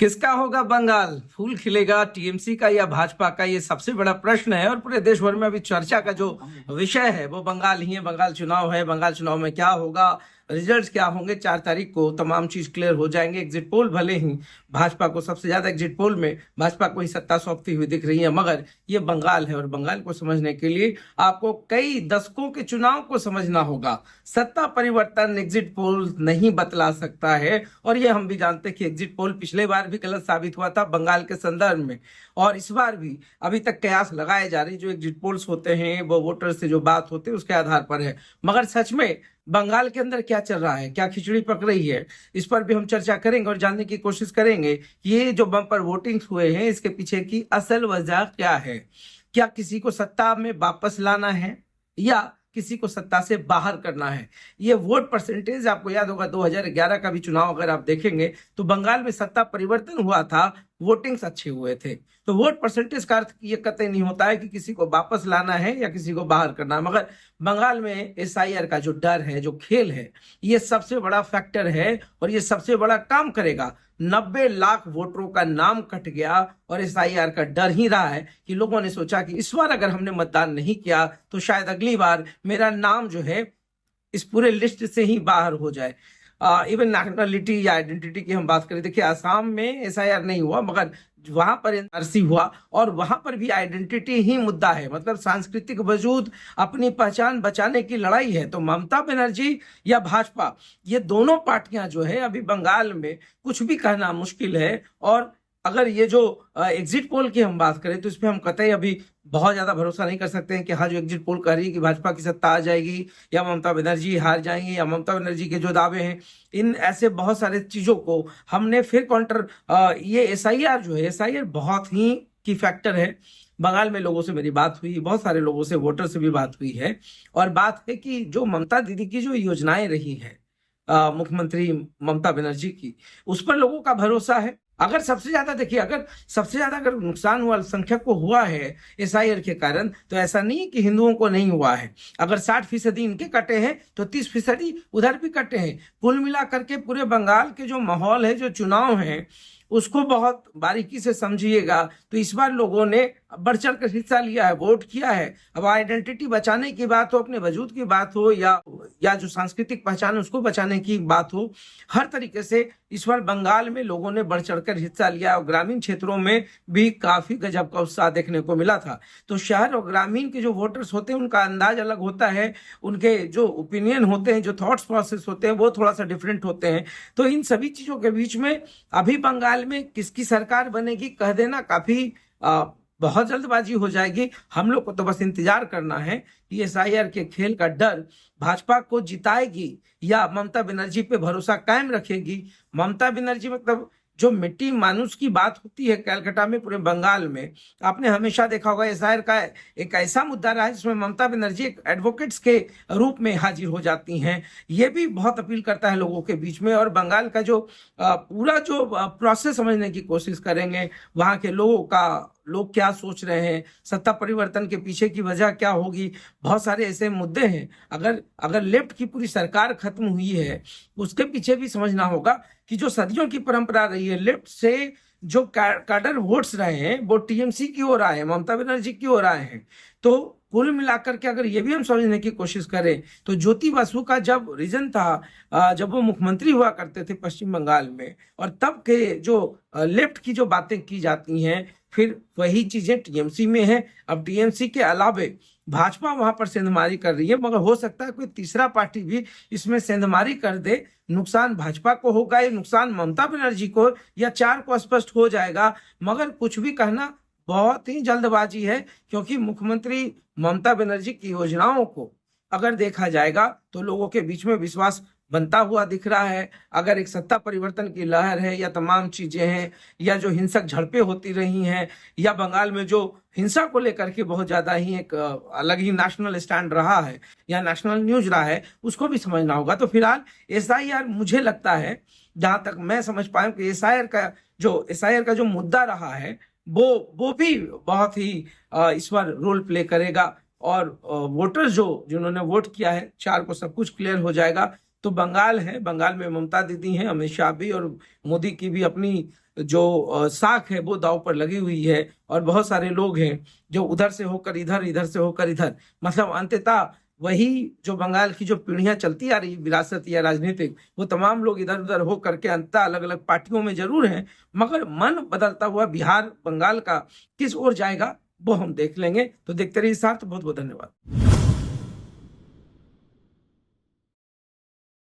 किसका होगा बंगाल? फूल खिलेगा टीएमसी का या भाजपा का? ये सबसे बड़ा प्रश्न है और पूरे देश भर में अभी चर्चा का जो विषय है वो बंगाल ही है। बंगाल चुनाव है, बंगाल चुनाव में क्या होगा, रिजल्ट्स क्या होंगे, 4 तारीख को तमाम चीज क्लियर हो जाएंगे। एग्जिट पोल भले ही भाजपा को सबसे ज्यादा, एग्जिट पोल में भाजपा को ही सत्ता सौंपती हुई दिख रही है, मगर ये बंगाल है और बंगाल को समझने के लिए आपको कई दशकों के चुनाव को समझना होगा। सत्ता परिवर्तन एग्जिट पोल नहीं बतला सकता है और ये हम भी जानते हैं कि एग्जिट पोल पिछले बार भी गलत साबित हुआ था बंगाल के संदर्भ में, और इस बार भी अभी तक कयास लगाए जा रहे। जो एग्जिट पोल्स होते हैं वो वोटर से जो बात होती है उसके आधार पर है, मगर सच में बंगाल के अंदर क्या चल रहा है, क्या खिचड़ी पक रही है, इस पर भी हम चर्चा करेंगे और जानने की कोशिश करेंगे कि ये जो बम्पर वोटिंग हुए हैं इसके पीछे की असल वजह क्या है। क्या किसी को सत्ता में वापस लाना है या किसी को सत्ता से बाहर करना है? ये वोट परसेंटेज आपको याद होगा 2011 का भी चुनाव अगर आप देखेंगे तो बंगाल में सत्ता परिवर्तन हुआ था, वोटिंग्स अच्छे हुए थे। तो वोट परसेंटेज का अर्थ ये कतई नहीं होता है कि किसी को वापस लाना है या किसी को बाहर करना है, मगर बंगाल में एसआईआर का जो डर है, जो खेल है, ये सबसे बड़ा फैक्टर है और ये सबसे बड़ा काम करेगा। 90 लाख वोटरों का नाम कट गया और एसआईआर का डर ही रहा है कि लोगों ने सोचा कि इस बार अगर हमने मतदान नहीं किया तो शायद अगली बार मेरा नाम जो है इस पूरे लिस्ट से ही बाहर हो जाए। इवन नेशनलिटी या आइडेंटिटी की हम बात करें, देखिए आसाम में एसआईआर नहीं हुआ मगर वहां पर एनआरसी हुआ और वहां पर भी आइडेंटिटी ही मुद्दा है, मतलब सांस्कृतिक वजूद, अपनी पहचान बचाने की लड़ाई है। तो ममता बनर्जी या भाजपा, ये दोनों पार्टियां जो है अभी बंगाल में कुछ भी कहना मुश्किल है। और अगर ये जो एग्जिट पोल की हम बात करें तो इस पर हम कतई अभी बहुत ज्यादा भरोसा नहीं कर सकते हैं कि हाँ, जो एग्जिट पोल कह रही है कि भाजपा की सत्ता आ जाएगी या ममता बनर्जी हार जाएंगी या ममता बनर्जी के जो दावे हैं, इन ऐसे बहुत सारे चीजों को हमने फिर काउंटर, ये एसआईआर जो है, एसआईआर बहुत ही की फैक्टर है। बंगाल में लोगों से मेरी बात हुई, बहुत सारे लोगों से, वोटर से भी बात हुई है और बात है कि जो ममता दीदी की जो योजनाएं रही है, मुख्यमंत्री ममता बनर्जी की, उस पर लोगों का भरोसा है। अगर सबसे ज्यादा देखिए, अगर सबसे ज्यादा अगर नुकसान हुआ अल्पसंख्यक को हुआ है एसआईआर के कारण, तो ऐसा नहीं कि हिंदुओं को नहीं हुआ है। अगर 60% इनके कटे हैं तो 30% उधर भी कटे हैं। कुल मिला करके पूरे बंगाल के जो माहौल है, जो चुनाव है, उसको बहुत बारीकी से समझिएगा तो इस बार लोगों ने बढ़ चढ़ कर हिस्सा लिया है, वोट किया है। अब आइडेंटिटी बचाने की बात हो, अपने वजूद की बात हो, या जो सांस्कृतिक पहचान है उसको बचाने की बात हो, हर तरीके से इस बार बंगाल में लोगों ने बढ़ चढ़कर हिस्सा लिया और ग्रामीण क्षेत्रों में भी काफी गजब का उत्साह देखने को मिला था। तो शहर और ग्रामीण के जो वोटर्स होते हैं उनका अंदाज अलग होता है, उनके जो ओपिनियन होते हैं, जो थॉट्स प्रोसेस होते हैं, वो थोड़ा सा डिफरेंट होते हैं। तो इन सभी चीजों के बीच में अभी बंगाल में किसकी सरकार बनेगी कह देना काफी बहुत जल्दबाजी हो जाएगी। हम लोग को तो बस इंतजार करना है कि एसआईआर के खेल का डर भाजपा को जिताएगी या ममता बनर्जी पे भरोसा कायम रखेगी। ममता बनर्जी मतलब जो मिट्टी मानुष की बात होती है कलकत्ता में, पूरे बंगाल में आपने हमेशा देखा होगा एसआईआर का एक ऐसा मुद्दा रहा है जिसमें ममता बनर्जी एक एडवोकेट्स के रूप में हाजिर हो जाती हैं। ये भी बहुत अपील करता है लोगों के बीच में। और बंगाल का जो पूरा जो प्रोसेस समझने की कोशिश करेंगे, वहां के लोगों का, लोग क्या सोच रहे हैं, सत्ता परिवर्तन के पीछे की वजह क्या होगी, बहुत सारे ऐसे मुद्दे हैं। अगर अगर लेफ्ट की पूरी सरकार खत्म हुई है, उसके पीछे भी समझना होगा कि जो सदियों की परंपरा रही है, लेफ्ट से जो कैडर वोट्स रहे हैं वो टीएमसी की ओर आए हैं, ममता बनर्जी की ओर आए हैं। तो कुल मिलाकर के अगर ये भी हम समझने की कोशिश करें तो ज्योति बसु का जब रीजन था, जब वो मुख्यमंत्री हुआ करते थे पश्चिम बंगाल में, और तब के जो लेफ्ट की जो बातें की जाती हैं, फिर वही चीजें टीएमसी में है। अब टीएमसी के अलावे भाजपा वहां पर सेंधमारी कर रही है, मगर हो सकता है कोई तीसरा पार्टी भी इसमें सेंधमारी कर दे। नुकसान भाजपा को होगा या नुकसान ममता बनर्जी को, या 4 को स्पष्ट हो जाएगा, मगर कुछ भी कहना बहुत ही जल्दबाजी है, क्योंकि मुख्यमंत्री ममता बनर्जी की योजनाओं को अगर देखा जाएगा तो लोगों के बीच में विश्वास बनता हुआ दिख रहा है। अगर एक सत्ता परिवर्तन की लहर है या तमाम चीजें हैं, या जो हिंसक झड़पें होती रही हैं, या बंगाल में जो हिंसा को लेकर के बहुत ज्यादा ही एक अलग ही नेशनल स्टैंड रहा है या नेशनल न्यूज रहा है, उसको भी समझना होगा। तो फिलहाल एसआईआर, मुझे लगता है जहां तक मैं समझ पाया कि एसआईआर का जो मुद्दा रहा है वो भी बहुत ही इस बार रोल प्ले करेगा। और वोटर्स जिन्होंने वोट किया है, 4 को सब कुछ क्लियर हो जाएगा। तो बंगाल है, बंगाल में ममता दीदी हैं, अमित शाह भी, और मोदी की भी अपनी जो साख है वो दांव पर लगी हुई है। और बहुत सारे लोग हैं जो उधर से होकर इधर, इधर से होकर इधर, मतलब अंततः वही जो बंगाल की जो पीढ़ियां चलती आ रही विरासत या राजनीतिक, वो तमाम लोग इधर उधर हो करके अंततः अलग अलग पार्टियों में जरूर हैं, मगर मन बदलता हुआ बिहार बंगाल का किस ओर जाएगा वो हम देख लेंगे। तो देखते रहिए साथ, बहुत बहुत धन्यवाद।